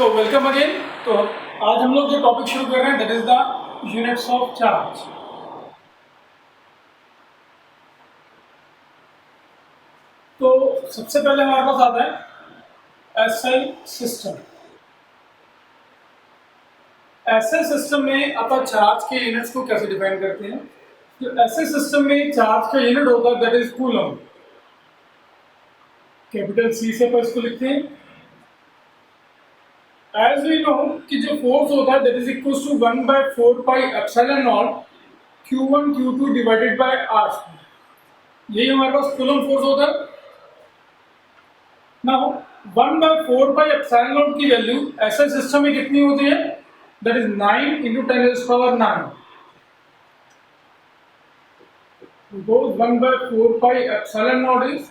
So welcome again. तो आज हम लोग जो टॉपिक शुरू कर रहे हैं that is the units of charge. तो सबसे पहले हमारे पास आता है एसआई सिस्टम। एसआई सिस्टम में अपन चार्ज के यूनिट्स को कैसे डिफाइन करते हैं। तो एसआई सिस्टम में चार्ज का यूनिट होता है that is coulomb. Capital C से अपन इसको लिखते हैं। एज वी नो कि जो फोर्स होता है that is equal to 1/4 pi epsilon not Q1 Q2 divided by R square. यही हमारे पास कूलम फोर्स होता है। नाउ 1/4 पाई एप्सिलॉन नॉट की वैल्यू ऐसे सिस्टम में कितनी होती है that is 9 × 10⁻⁹। Because 1/4 pi epsilon naught is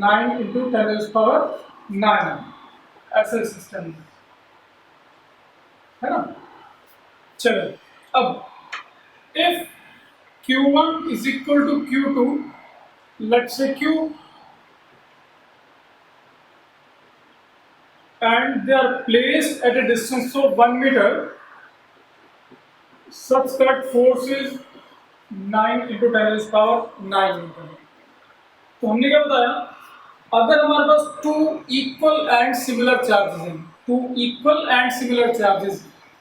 9 × 10⁻⁹ ऐसे सिस्टम में, है ना। चलो अब if Q1 is equal to Q2, let's say Q, and they are placed at a distance of 1 meter such that force is 9 × 10⁹ Newton। तो हमने क्या बताया, अगर हमारे पास two equal and similar charges हैं, two equal and similar charges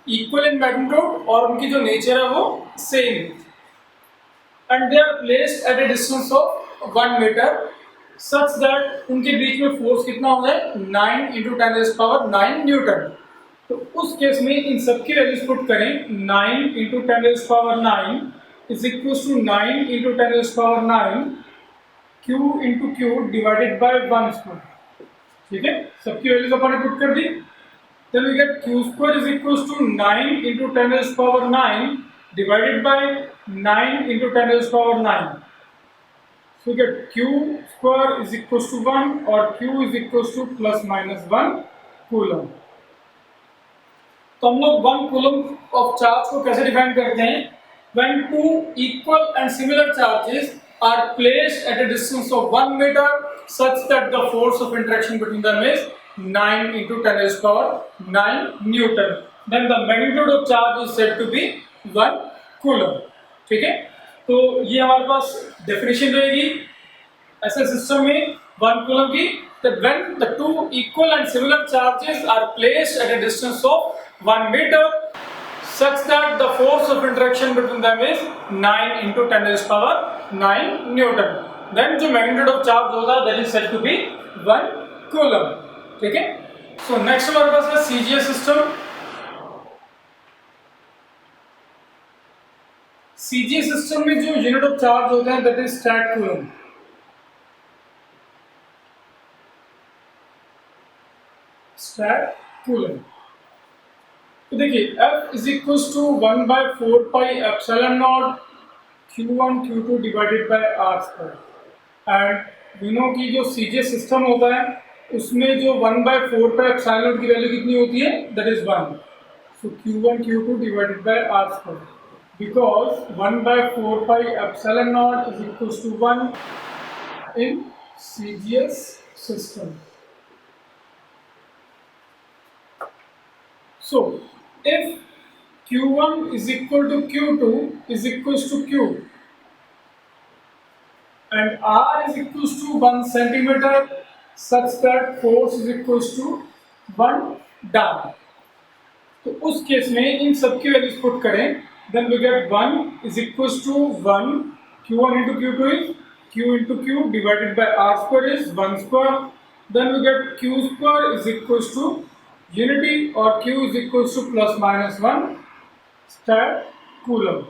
equal in magnitude और उनकी जो नेचर है वो सेम है, and they are placed at a distance of 1 metre such that उनके बीच में फोर्स कितना हो जाए 9 × 10⁹ न्यूटन। तो उस केस में इन सबकी वैल्यूज पुट करें 9 × 10⁹ is equal to 9 × 10⁹ Q × Q divided by 1 square. ठीक है, सबकी वैल्यूज अपन ने पुट कर दी। Then we get Q² is equals to 9 × 10⁹ divided by 9 × 10⁹. So we get Q² is equals to 1 और Q is equals to ±1 coulomb. तो हम लोग 1 coulomb of charge को कैसे डिफाइन करते हैं, when two equal and similar charges are placed at a distance of 1 meter such that the force of interaction between them is 9 × 10⁹ Newton, then the magnitude of charge is said to be 1 coulomb. ठीक है, तो ये हमारे पास definition रहेगी ऐसे system में 1 coulomb की, that when the two equal and similar charges are placed at a distance of 1 meter such that the force of interaction between them is 9 × 10⁹ Newton, then जो magnitude of charge होगा that is said to be 1 coulomb. ठीक है, so next हमारे पास है CGS system. CGS system में जो unit of charge होते हैं that is stat coulomb. Stat coulomb तो देखिए F is equal to 1/4 pi epsilon not Q1 Q2 divided by R square. And we know कि जो सीजीएस सिस्टम होता है उसमें जो 1/4 पाई एप्सिलॉन नॉट की वैल्यू कितनी होती है that is 1। So Q1 Q2 divided by R square, because 1/4 pi epsilon naught is equal to 1 in CGS system. So, if Q1 is equal to Q2 is equals to Q and R is equals to 1 centimeter such that force is equals to 1 down, तो उस case में इन सब की values put करें then we get 1 is equals to 1 Q1 × Q2 is Q × Q divided by R square is 1 square, then we get Q² is equals to unity और Q is equals to ±1 stat coulomb.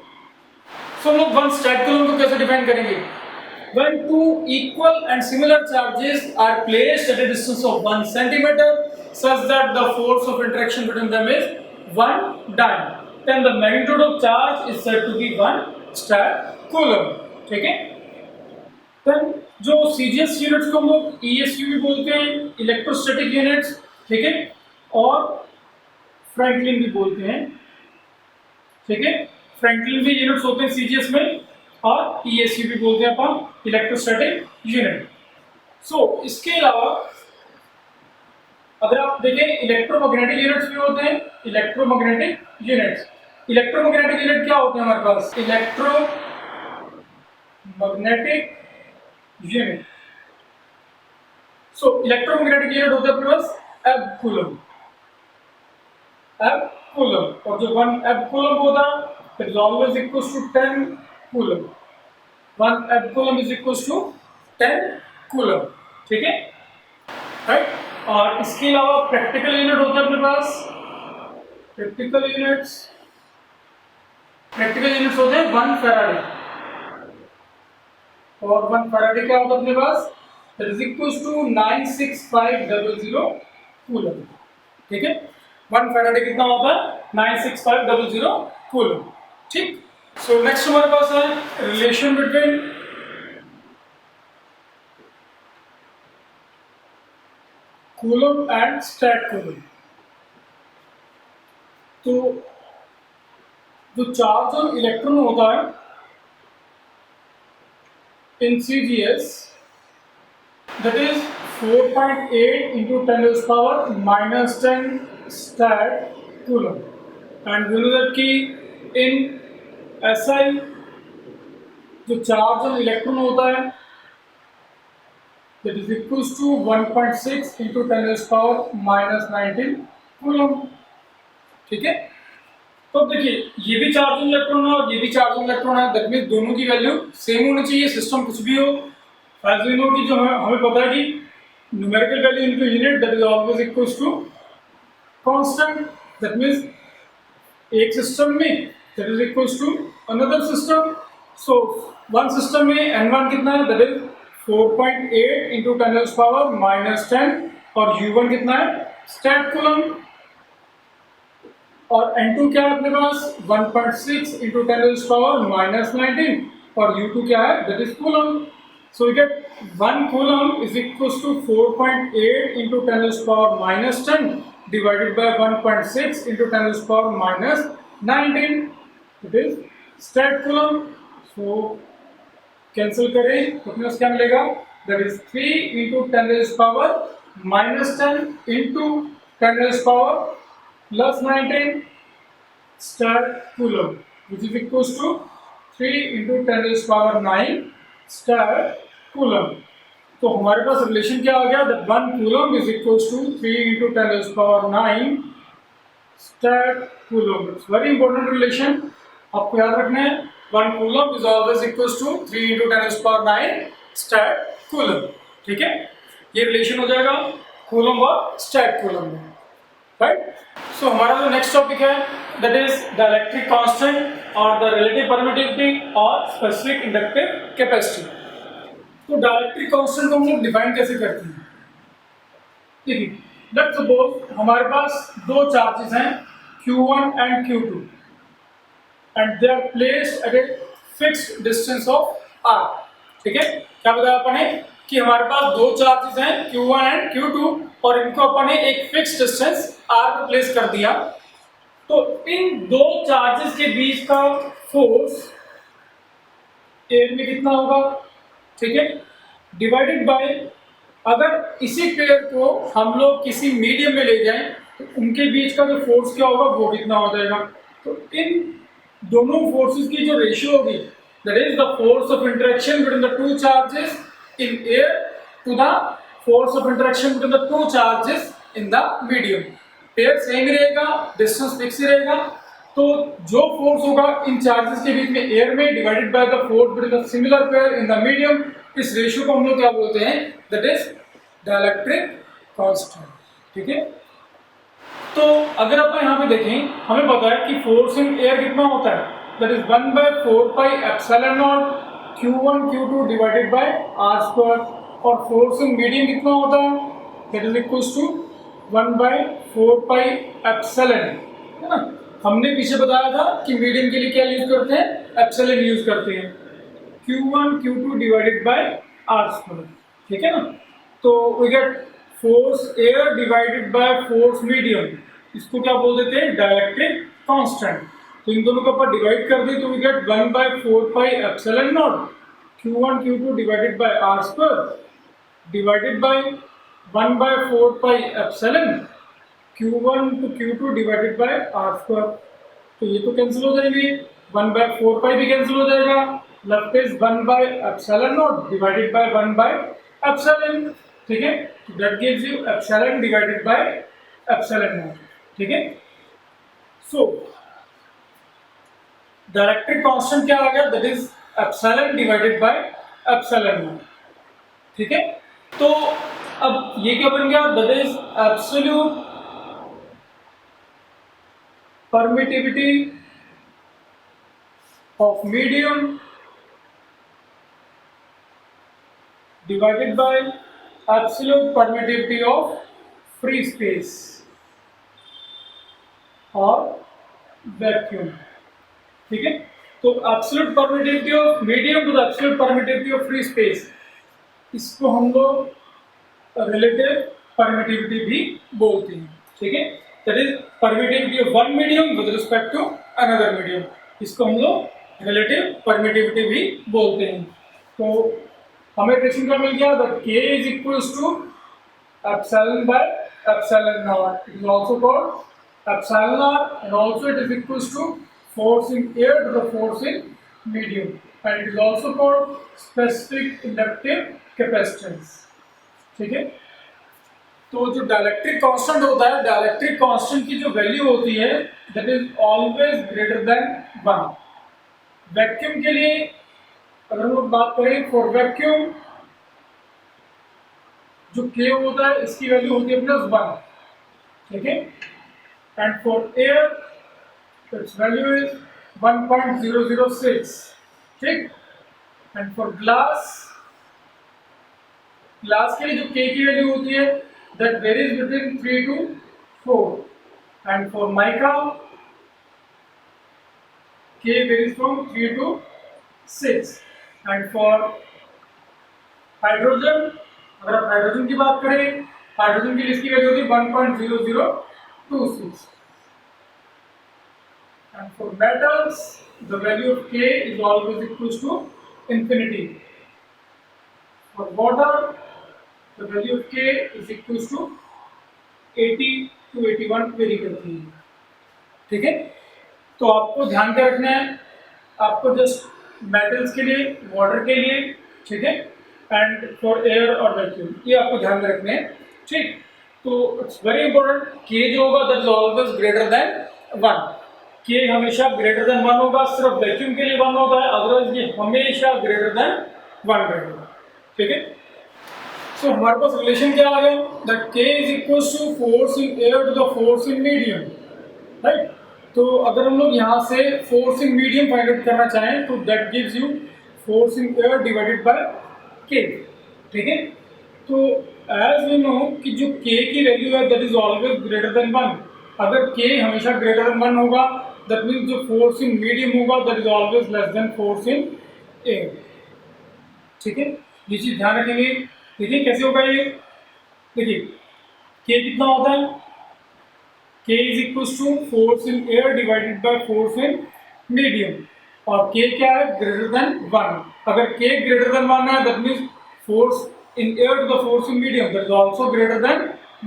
So हम लोग 1 stat coulomb को कैसे define करेंगे, when two equal and similar charges are placed at a distance of 1 centimeter such that the force of interaction between them is 1 down, then the magnitude of charge is said to be 1 stat coulomb. ठीक है, then जो CGS units को हम लोग ईएसयू भी बोलते हैं, electrostatic units. ठीक है, और फ्रैंकलिन भी बोलते हैं। ठीक है, फ्रैंकलिन भी यूनिट्स होते हैं सीजीएस में और ईएसयू भी बोलते हैं अपन इलेक्ट्रोस्टैटिक यूनिट। सो इसके अलावा अगर आप देखें इलेक्ट्रोमैग्नेटिक यूनिट्स भी होते हैं, इलेक्ट्रोमैग्नेटिक यूनिट्स। इलेक्ट्रोमैग्नेटिक यूनिट क्या होते हैं हमारे पास? Electromagnetic unit. So electromagnetic unit होता है अपने पास एब कूलम। एब कूलम, और जो 1 एब कूलम होता है it is always equals to 10 coulomb. 1 abcoulomb is equals to 10 coulomb. ठीक है, राइट। और इसके अलावा प्रैक्टिकल यूनिट होता है अपने पास, प्रैक्टिकल यूनिट्स होते हैं 1 फैराडे। और 1 फैराडे क्या होता है अपने पास? That is equals to 96500 coulomb. ठीक है, 1 फैराडे कितना होता है? 96500 कूलम। ठीक। सो नेक्स्ट हमारे पास है relation between coulomb and stat coulomb. तो जो चार्ज ऑन इलेक्ट्रॉन होता है in CGS, that is 4.8 into 10 to the power minus 10 stat coulomb, and we know that कि in SI जो चार्ज ऑन इलेक्ट्रॉन होता है that is equals to 1.6 into 10 to the power minus 19 coulomb। ठीक है, तो देखिए ये भी चार्ज ऑन इलेक्ट्रॉन है और ये भी चार्ज ऑन इलेक्ट्रॉन है, दैट मींस दोनों की वैल्यू सेम होनी चाहिए, सिस्टम कुछ भी हो। एज वी नो कि जो हमें पता है कि numerical value into unit that is always equals to constant. That means एक सिस्टम में that is equals to another system. So one system में n1 कितना है? That is 4.8 into 10 to the power minus 10, और u1 कितना है? Statcoulomb. और n2 क्या है अपने पास? 1.6 into 10 to the power minus 19, और u2 क्या है? That is coulomb. So we get 1 coulomb is equals to 4.8 into 10 to the power minus 10 divided by 1.6 into 10 to the power minus 19, it is stat coulomb. So cancel करें तो अपने पास क्या मिलेगा? That is 3 into 10 to the power minus 10 into 10 to the power plus 19 stat coulomb, which is equals to 3 into 10 to the power 9 stat coulomb। तो हमारे पास relation क्या आ गया? That 1 coulomb is equals to 3 into 10 to the power 9 stat coulomb। It's very important relation, आपको याद रखना है। 1 coulomb is always equals to 3 into 10 to the power 9 stat coulomb। ठीक है, ये रिलेशन हो जाएगा कूलम और स्टैट कूलम में, राइट। सो हमारा जो नेक्स्ट टॉपिक है दैट इज डाइलेक्ट्रिक कांस्टेंट और द रिलेटिव परमिटिविटी और स्पेसिफिक इंडक्टिव कैपेसिटी। तो डाइलेक्ट्रिक कांस्टेंट को हम लोग डिफाइन कैसे करते हैं? देखिए, लेट्स सपोज हमारे पास दो चार्जेस हैं Q1 and Q2 and they are placed at a fixed distance of r। ठीक है, क्या बताया अपन ने कि हमारे पास दो चार्जेस हैं Q1 एंड Q2 और इनको अपन ने एक फिक्स्ड डिस्टेंस r पे प्लेस कर दिया। तो इन दो चार्जेस के बीच का फोर्स एयर में कितना होगा? ठीक है, डिवाइडेड बाय, अगर इसी पेयर को हम लोग किसी मीडियम में ले जाएं तो उनके बीच का जो फोर्स क्या होगा वो कितना हो जाएगा? तो इन दोनों फोर्सेस की जो रेशियो होगी that is the force of interaction between the two charges in air to the force of interaction between the two charges in the medium. Pair same रहेगा, डिस्टेंस फिक्स रहेगा, तो जो फोर्स होगा इन charges के बीच में air में divided by the force between the similar pair in the medium, इस ratio को हम लोग क्या बोलते हैं? That is dielectric constant. ठीक है, तो अगर आप यहाँ पे देखें हमें पता है कि फोर्स इन एयर कितना होता है? That is 1/4 pi epsilon not Q1 Q2 divided by r square, और फोर्स इन मीडियम कितना होता है? That is equals to 1/4 pi epsilon, है ना। हमने पीछे बताया था कि मीडियम के लिए क्या यूज करते हैं? एप्सिलॉन यूज करते हैं, Q1 Q2 divided by r square. ठीक है ना, तो we get force air divided by force medium, इसको क्या बोल देते हैं? Dielectric constant. तो इन दोनों को अपन डिवाइड कर दें तो we get 1/4 pi epsilon not Q1 Q2 divided by r square divided by 1/4 pi epsilon Q1 to Q2 divided by R square. तो ये तो कैंसिल हो जाएंगे, 1/4 पाई भी कैंसिल हो जाएगा, लेफ्ट इज 1/एप्सिलॉन नॉट डिवाइडेड बाय 1/एप्सिलॉन। ठीक है, that gives you epsilon divided by epsilon naught. ठीक है, सो डायरेक्ट्रिक कांस्टेंट क्या आ गया, that is epsilon divided by epsilon naught. ठीक है, तो अब ये क्या बन गया, that is absolute permittivity of medium divided by absolute permittivity of free space और वैक्यूम। ठीक है, तो absolute permittivity of medium to the absolute permittivity of free space, इसको हम लोग रिलेटिव परमिटिविटी भी बोलते हैं। ठीक है, that is permittivity of one medium with respect to another medium, इसको हम लोग रिलेटिव परमिटिविटी भी बोलते हैं। तो हमें इक्वेशन क्या मिल गया, that k is equals to epsilon by epsilon nought, it is also called epsilon r, and also it is equals to force in air to the force in medium, and it is also called specific inductive capacitance। ठीक है, तो जो dielectric constant होता है, dielectric constant की जो value होती है that is always greater than 1। Vacuum के लिए अगर हम लोग बात करें, फॉर वैक्यूम जो k होता है इसकी वैल्यू होती है +1। ठीक है, and for air its value is 1.006। ठीक, एंड फॉर ग्लास के लिए जो k की वैल्यू होती है that varies between 3 to 4, and for mica k varies from 3 to 6, and for hydrogen, अगर आप हाइड्रोजन की बात करें, हाइड्रोजन की इसकी वैल्यू होती है 1.0026, and for metals the value of k is always equals to infinity। for water the value of k is equals to 80 to 81 very करती है। ठीक है, तो आपको ध्यान क्या रखना है, आपको जस्ट मेटल्स के लिए, वाटर के लिए, ठीक है, एंड फॉर एयर और वैक्यूम, ये आपको ध्यान में रखने हैं। ठीक, तो इट्स वेरी इंपॉर्टेंट, के जो होगा that is always greater than 1। के हमेशा ग्रेटर देन 1 होगा, सिर्फ वैक्यूम के लिए 1 होता है, अदरवाइज ये हमेशा ग्रेटर देन 1 रहेगा। ठीक है, सो हमारे पास रिलेशन क्या आ गया, that k is equals to force in air to the force in medium. Right, तो अगर हम लोग यहाँ से force in medium find out करना चाहें तो that gives you force in air divided by k। ठीक है, तो एज वी नो कि जो k की वैल्यू है that is always greater than 1। अगर k हमेशा ग्रेटर देन 1 होगा दैट मीन्स जो फोर्स इन मीडियम होगा that is always less than force in air. ठीक है, ये चीज ध्यान रखेंगे। देखिए कैसे होगा ये, देखिए k कितना होता है, k is equals to force in air divided by force in medium, और k क्या है, ग्रेटर देन 1। अगर k ग्रेटर देन 1 है that means force in air to the force in medium that is also greater than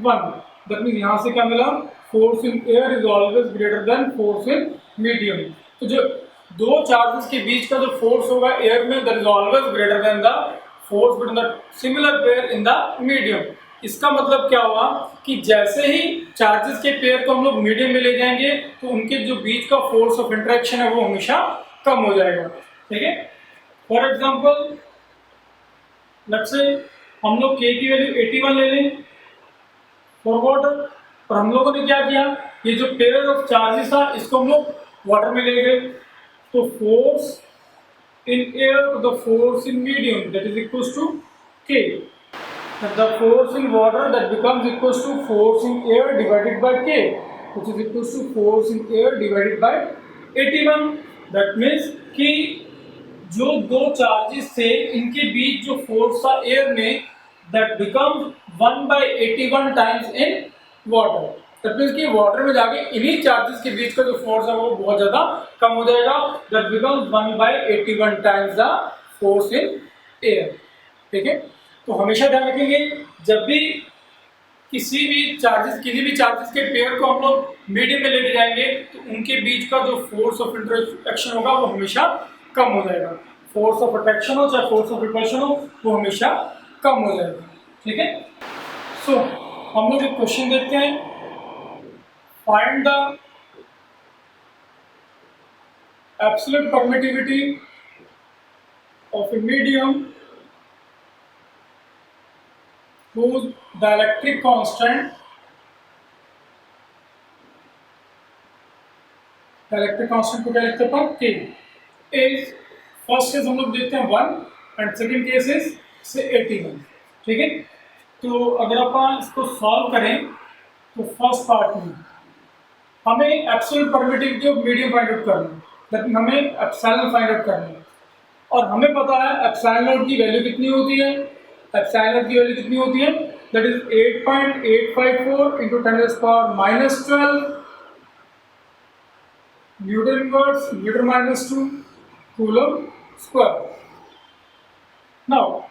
1। That means यहाँ से क्या मिला, force in air is always greater than force in medium. तो जो दो charges के बीच का जो फोर्स होगा एयर में that is always greater then the force between the similar pair in the medium. इसका मतलब क्या हुआ कि जैसे ही चार्जेस के पेयर को हम लोग मीडियम में ले जाएंगे तो उनके जो बीच का फोर्स ऑफ इंटरेक्शन है वो हमेशा कम हो जाएगा। ठीक है, फॉर एग्जांपल लेट्स से हम लोग k की वैल्यू 81 ले लें फॉर वाटर, और हम लोगों ने क्या किया, ये जो पेयर ऑफ चार्जेस था इसको हम लोग वाटर में ले गए, तो force in air to the force in medium that is equals to k, and the force in water that becomes equals to force in air divided by k, which is equals to force in air divided by 81। that means कि जो दो charges थे इनके बीच जो force था air में that becomes 1/81 times in water। That means कि water में जाके इन्हीं चार्जेस के बीच का जो फोर्स है वो बहुत ज्यादा कम हो जाएगा, that becomes 1/81 times the force in air. ठीक है, तो हमेशा ध्यान रखेंगे जब भी किसी भी चार्जेस के पेयर को हम लोग मीडियम में लेके जाएंगे तो उनके बीच का जो फोर्स ऑफ इंटरेक्शन होगा वो हमेशा कम हो जाएगा। फोर्स ऑफ अट्रैक्शन हो चाहे फोर्स ऑफ रिपल्शन हो वो हमेशा कम हो जाएगा। ठीक है, सो हम लोग एक क्वेश्चन देखते हैं। Find the absolute permittivity of a medium whose dielectric constant को क्या लिखते हैं K is फर्स्ट केस हम लोग देखते हैं 1 एंड सेकंड केस इज से 81। ठीक है, तो अगर अपन इसको सॉल्व करें तो फर्स्ट पार्ट में हमें absolute permittivity of medium find out करना है, दैट हमें एप्सिलॉन फाइंड आउट करना है और हमें पता है एप्सिलॉन नॉट की वैल्यू कितनी होती है। एप्सिलॉन नॉट की वैल्यू कितनी होती है, that is 8.854 into 10⁻⁻12 newton inverse मीटर-2 कूलम स्क्वायर। नाउ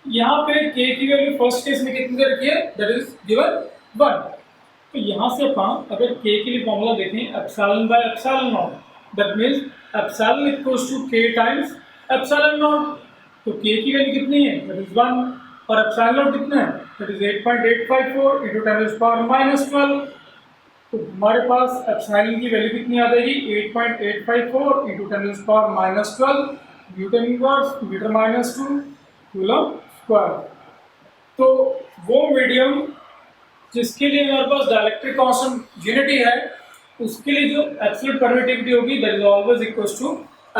यहाँ पे k की वैल्यू फर्स्ट केस में कितनी दे रखी है, दैट इज गिवन 1। तो यहाँ से अपन अगर k के लिए फॉर्मूला देखें epsilon by epsilon nought, that means epsilon equals to k times epsilon nought. तो k की वैल्यू कितनी है, दैट इज 1 और एप्सिलॉन नॉट कितना है, दैट इज 8.854 इंटू 10⁻⁻12। तो हमारे पास एप्सिलॉन की वैल्यू कितनी आ जाएगी, 8.854 इंटू 10⁻⁻12 न्यूटन इनवर्स मीटर-2 कूलम स्क्वायर। तो वो मीडियम जिसके लिए हमारे पास डाइलेक्ट्रिक कांस्टेंट यूनिटी है उसके लिए जो एब्सोल्यूट परमिटिविटी होगी that is always equals to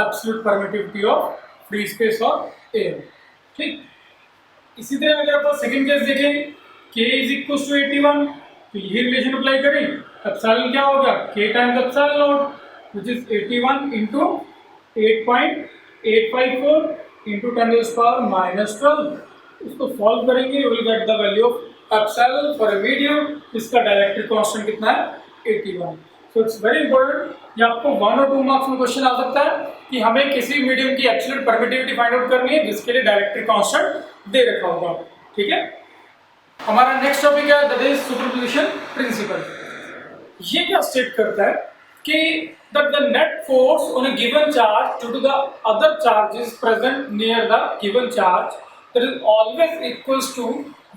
absolute permittivity of free space और एयर। ठीक, इसी तरह अगर आप सेकंड केस देखें k इज इक्वल्स टू 81 तो यही रिलेशन अप्लाई करें, एप्सिलॉन क्या होगा k times epsilon not which is 81 into 8.854 into 10⁻⁻12। इसको सॉल्व करेंगे you will get the value of epsilon for a medium, इसका डाइलेक्ट्रिक कांस्टेंट कितना है 81। सो इट्स वेरी इंपॉर्टेंट, ये आपको 1 और 2 मार्क्स में क्वेश्चन आ सकता है कि हमें किसी मीडियम की एब्सोल्यूट परमिटिविटी फाइंड आउट करनी है जिसके लिए डाइलेक्ट्रिक कांस्टेंट दे रखा होगा। ठीक है, हमारा नेक्स्ट टॉपिक है दैट इज सुपरपोजिशन प्रिंसिपल। ये क्या स्टेट करता है कि that the net force on a given charge due to the other charges present near the given charge that is always equals to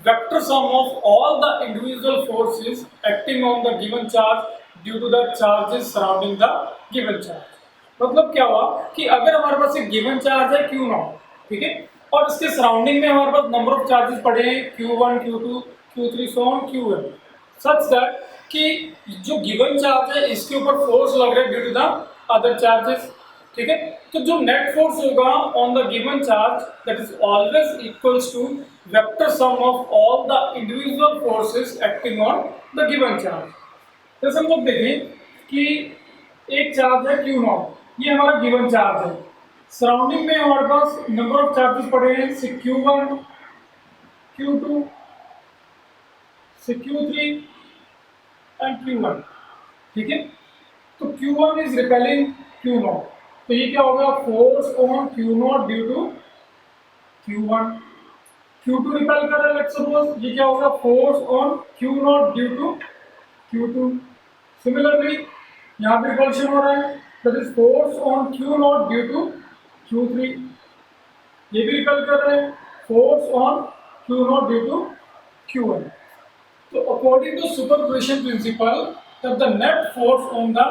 vector sum of all the individual forces acting on the given charge due to the charges surrounding the given charge। मतलब क्या हुआ कि अगर हमारे पास एक given charge है Q0, ठीक है, और इसके सराउंडिंग में हमारे पास नंबर ऑफ चार्जेस पड़े हैं Q1 Q2 Q3 so on Qn, such that कि जो गिवन चार्ज है इसके ऊपर फोर्स लग रहा है due to the other charges. ठीक है, तो जो नेट फोर्स होगा on the given charge that is always equals to vector sum of all the individual forces acting on the given charge. जैसे हम लोग देखें कि एक चार्ज है Q0, ये हमारा गिवन चार्ज है, सराउंडिंग में हमारे पास नंबर ऑफ चार्जेस पड़े हैं से Q1 Q2 से Q3 एंड Q1। ठीक है, तो Q1 इज रिपेलिंग Q0, तो ये क्या होगा force on Q0 due to Q1। Q2 repel कर रहा है, लेट्स सपोज ये क्या होगा force on Q0 due to Q2। Similarly यहाँ पे रिपल्शन हो रहा है, that is force on Q0 due to Q3, ये भी रिपेल कर रहे हैं force on Q0 due to Q1। So according to superposition principle, that the net force on the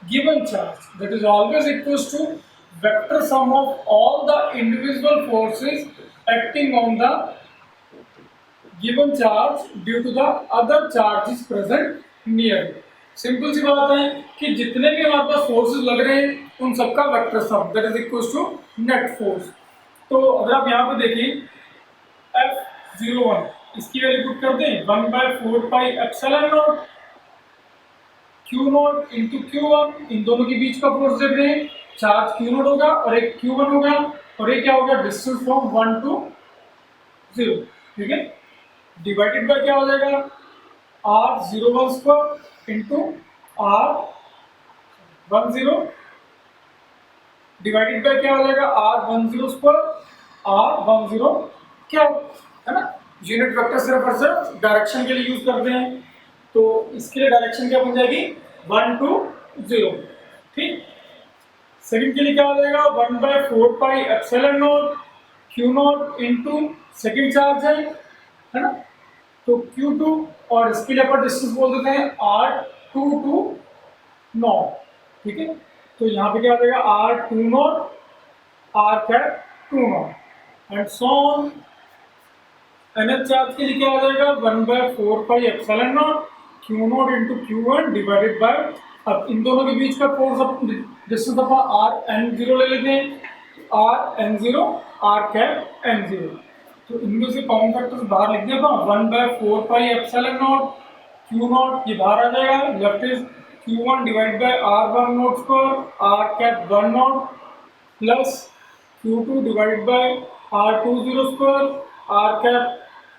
given charge that is always equals to vector sum of all the individual forces acting on the given charge due to the other charges present near। Simple सी बात है कि जितने भी हमारे पास forces लग रहे हैं उन सबका vector sum that is equals to net force. तो अगर आप यहाँ पे देखिए F01 इसकी वैल्यू पुट कर दें 1/4 pi epsilon not Q0 into Q1, इन दोनों के बीच का फोर्स देख रहे हैं, चार्ज Q0 होगा और एक Q1 होगा और ये क्या होगा डिस्टेंस फ्रॉम 1 to 0। ठीक है, डिवाइडेड बाय क्या हो जाएगा R01 square into R10 divided by क्या हो जाएगा R10 स्क्वायर R10 क्या है ना, यूनिट वेक्टर सिर्फ और सिर्फ डायरेक्शन के लिए यूज करते हैं, तो इसके लिए डायरेक्शन क्या बन जाएगी 1 to 0। ठीक, सेकंड के लिए क्या हो जाएगा 1/4πε0 Q0 इंटू सेकेंड चार्ज है ना, तो Q2 और इसके लिए अपन डिस्टेंस बोल देते हैं R2 to 0। ठीक है, तो यहाँ पे क्या हो जाएगा R2 not R cap 2 not and so on. nth charge के लिए क्या हो जाएगा 1/4πε0 Q0 into Q1 divided by, अब इन दोनों के बीच का फोर्स डिस्टेंस अपन Rn0 ले लेते हैं, Rn0 R कैप n0, तो इनमें से कॉमन फैक्टर्स बाहर लिख दें, 1/4πε0 Q0 ये बाहर आ जाएगा, left is Q1 divide by R1 naught square R cap 1 naught plus Q2 divide by R20 square R cap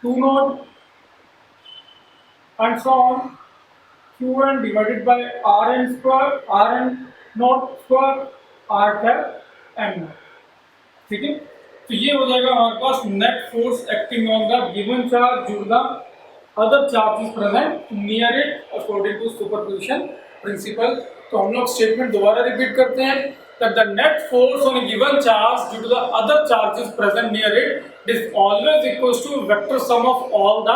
2 naught and so on Qn divided by Rn square Rn naught square R cap n naught. ठीक है, तो ये हो जाएगा हमारे पास net force acting on the given charge due to the other charges present near it according to superposition principle. तो हम लोग स्टेटमेंट दोबारा रिपीट करते हैं that the net force on a given charge due to the other charges present near it is always equals to vector sum of all the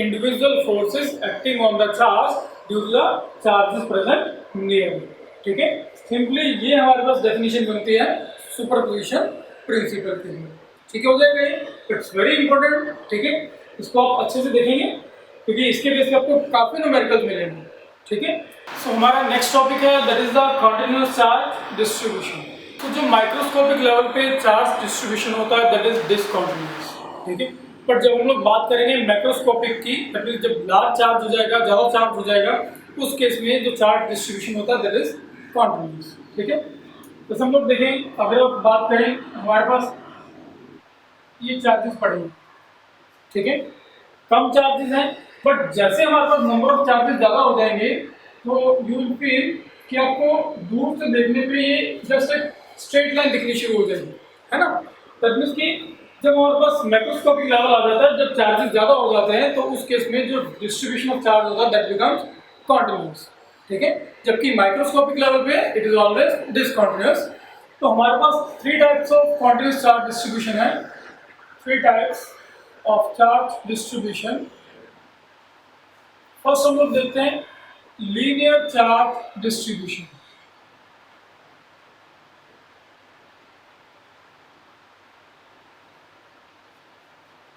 individual forces acting on the charge due to the charges present near it। ठीक है, simply ये हमारे पास definition बनती है superposition principle के लिए। ठीक है, हो जाएगा ये, इट्स वेरी इंपॉर्टेंट। ठीक है, इसको आप अच्छे से देखेंगे क्योंकि इसके बेस पे आपको काफी न्यूमेरिकल्स मिलेंगे। ठीक है, सो हमारा नेक्स्ट टॉपिक है that is the continuous charge distribution. तो जो माइक्रोस्कोपिक लेवल पे चार्ज डिस्ट्रीब्यूशन होता है दैट इज डिसकंटीन्यूअस। ठीक है, पर जब हम लोग बात करेंगे मैक्रोस्कोपिक की, दैट मींस जब लार्ज चार्ज हो जाएगा, ज़्यादा चार्ज हो जाएगा, उस केस में जो चार्ज डिस्ट्रीब्यूशन होता है दैट इज कंटीन्यूअस। ठीक है, तो हम लोग देखें, अगर आप बात करें हमारे पास ये चार्जेस पड़े हैं, ठीक है, कम चार्जेस हैं, बट जैसे हमारे पास नंबर ऑफ चार्जेस ज़्यादा हो जाएंगे तो यू विल फील कि आपको दूर से देखने पे ये जस्ट एक स्ट्रेट लाइन दिखनी शुरू हो जाएगी, है ना। दैट मीन्स कि जब हमारे पास मैक्रोस्कोपिक लेवल आ जाता है, जब चार्जेस ज़्यादा हो जाते हैं, तो उस केस में जो डिस्ट्रीब्यूशन ऑफ चार्ज होगा दैट बिकम्स कॉन्टिन्यूअस। ठीक है, जबकि माइक्रोस्कोपिक लेवल पे इट इज ऑलवेज डिसकॉन्टिन्यूअस। तो हमारे पास 3 types of continuous charge distribution है, 3 types of charge distribution. First हम लोग देखते हैं लीनियर चार्ज डिस्ट्रीब्यूशन।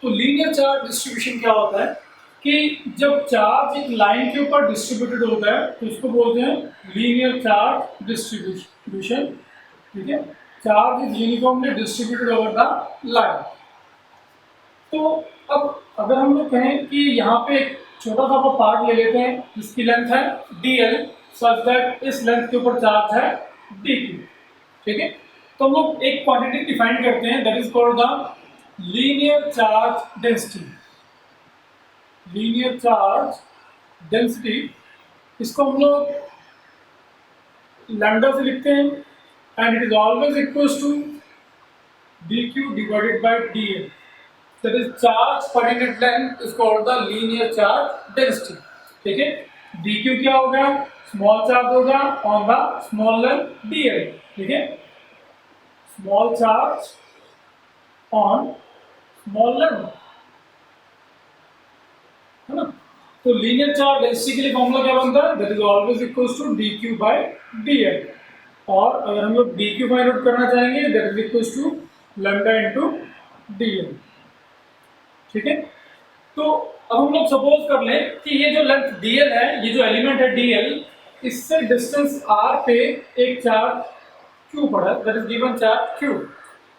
तो लीनियर चार्ज डिस्ट्रीब्यूशन क्या होता है कि जब चार्ज एक लाइन के ऊपर डिस्ट्रीब्यूटेड होता है तो इसको बोलते हैं लीनियर चार्ज डिस्ट्रीब्यूशन। ठीक है, charge is uniformly distributed over the line. तो अब अगर हम लोग कहें कि यहाँ पे एक छोटा सा पार्ट ले लेते हैं जिसकी लेंथ है dl, सच दैट इस लेंथ के ऊपर चार्ज है dq। ठीक है, तो हम लोग एक क्वांटिटी डिफाइन करते हैं that is called the linear charge density. Linear charge density, इसको हम लोग लैम्डा से लिखते हैं and it is always equals to dq divided by dl। That is charge per unit length is called the linear charge density। ठीक है, dq क्या होगा, स्मॉल चार्ज होगा on the small length dl। ठीक है, small charge on small length, है ना। तो लीनियर चार्ज डेंसिटी के लिए फॉर्मूला क्या बनता है, that is always equals to dq by dl। और अगर हम लोग dq फाइंड आउट करना चाहेंगे that is equals to lambda into dl। ठीक है, तो अब हम लोग सपोज कर लें कि ये जो लेंथ dl है, ये जो एलिमेंट है dl, इससे डिस्टेंस r पे एक चार्ज q पड़ा है, that is given charge q।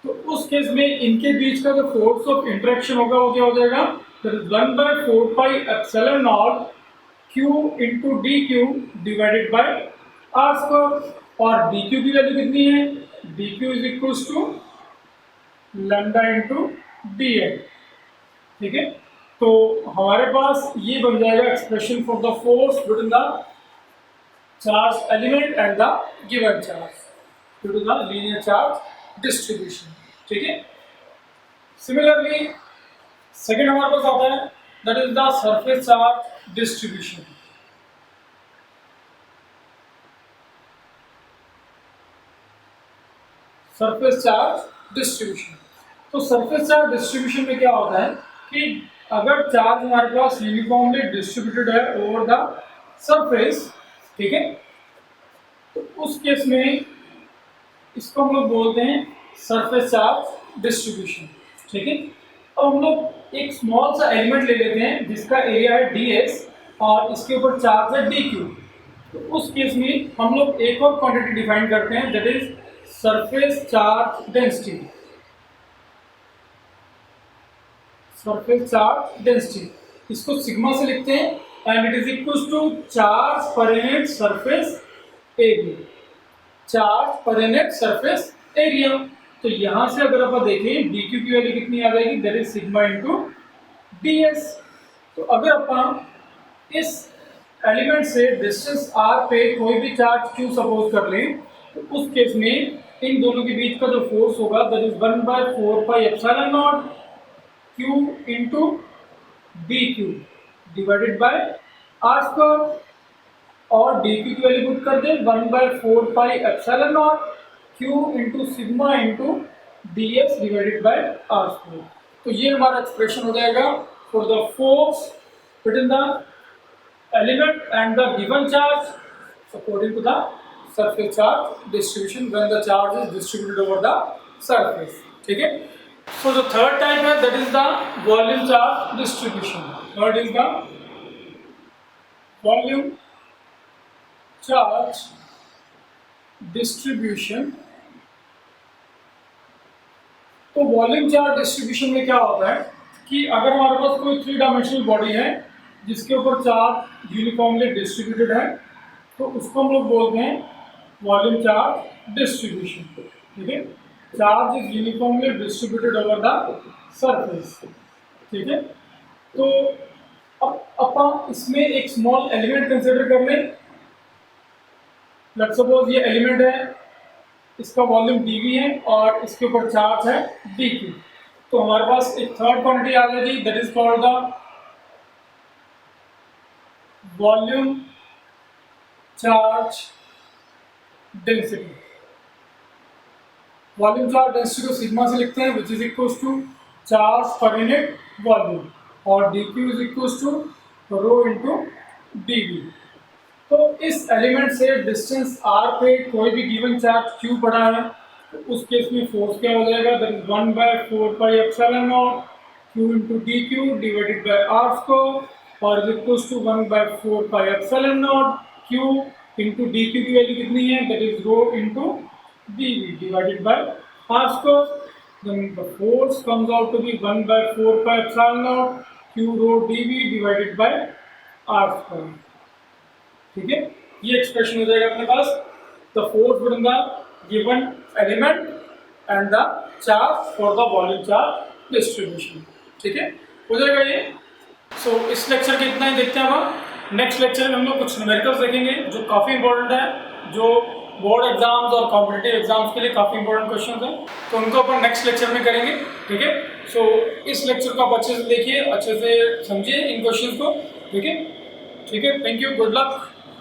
तो उस केस में इनके बीच का जो फोर्स ऑफ इंटरेक्शन होगा वो क्या हो जाएगा, that is 1/4πε0 q into dq divided by r square. और dq की वैल्यू कितनी है, dq is equals to lambda into dl। ठीक है, तो हमारे पास ये बन जाएगा expression for the force between the charge element and the given charge due to the linear charge distribution. ठीक है, सिमिलरली सेकेंड हमारे पास आता है that is the surface charge distribution. Surface charge distribution, तो सरफेस चार्ज डिस्ट्रीब्यूशन में क्या होता है कि अगर चार्ज हमारे पास यूनिफॉर्मली डिस्ट्रीब्यूटेड है ओवर द सरफेस, ठीक है, तो उस केस में इसको हम लोग बोलते हैं सरफेस चार्ज डिस्ट्रीब्यूशन, ठीक है। अब हम लोग एक स्मॉल सा एलिमेंट ले लेते हैं जिसका एरिया है ds और इसके ऊपर चार्ज है dq। तो उस केस में हम लोग एक और क्वांटिटी डिफाइन करते हैं that is surface charge density. Surface charge density इसको सिग्मा से लिखते हैं and it is equal to charge per unit surface area. Charge per unit surface area, तो यहां से अगर आप देखें dq की वैल्यू कितनी आ जाएगी that is sigma into ds। तो अगर अपन इस एलिमेंट से डिस्टेंस r पे कोई भी चार्ज q सपोज कर लें, तो उस केस में इन दोनों के बीच का जो फोर्स होगा that is 1/4 pi epsilon not q into dq divided by r square, और dq की वैल्यू पुट कर दें 1/4 pi epsilon not q into sigma into ds divided by r square. तो ये हमारा एक्सप्रेशन हो जाएगा for the force between the element and the given charge according to the surface charge distribution when the charge is distributed over the surface, ठीक है। So the third type है that is the volume charge distribution. Third is the volume charge distribution. तो volume charge distribution में क्या होता है कि अगर हमारे पास कोई 3 डायमेंशनल बॉडी है जिसके ऊपर चार्ज यूनिफॉर्मली डिस्ट्रीब्यूटेड है, तो उसको हम लोग बोलते हैं वॉल्यूम चार्ज डिस्ट्रीब्यूशन, ठीक है। Charge is uniformly distributed over the surface, ठीक है। तो अब अपन इसमें एक स्मॉल एलिमेंट कंसिडर कर लें। लेट्स सपोज ये एलिमेंट है, इसका वॉल्यूम dv है और इसके ऊपर चार्ज है dq। तो हमारे पास एक थर्ड क्वांटिटी आ जाएगी that is called the volume charge density. Volume charge density को सिग्मा से लिखते हैं which is equal to charge per unit volume, और dq is equal to rho into dv। तो इस एलिमेंट से डिस्टेंस r पे कोई भी गिवन चार्ज q पड़ा है, तो उस केस में फोर्स क्या हो जाएगा that is 1/4 pi epsilon not q into dq divided by r square, और is equal to 1/4 pi epsilon not q into dq की वैल्यू कितनी है that is rho into dv divided by r square. then the force comes out to be 1/4 pi epsilon naught q rho dv divided by r square, ठीक है। ये expression हो जाएगा अपने पास the force between the given element and the charge for the volume charge distribution, ठीक है, हो जाएगा ये। सो इस लेक्चर के इतना ही देखते हैं हम। नेक्स्ट लेक्चर में हम लोग कुछ न्यूमेरिकल्स देखेंगे जो काफ़ी इंपॉर्टेंट है, जो बोर्ड एग्जाम्स और कॉम्पिटिटिव एग्जाम्स के लिए काफ़ी इंपॉर्टेंट क्वेश्चन हैं, तो उनको अपन नेक्स्ट लेक्चर में करेंगे, ठीक है। सो इस लेक्चर को आप अच्छे से देखिए, अच्छे से समझिए इन क्वेश्चन को, ठीक है। Thank you, good luck.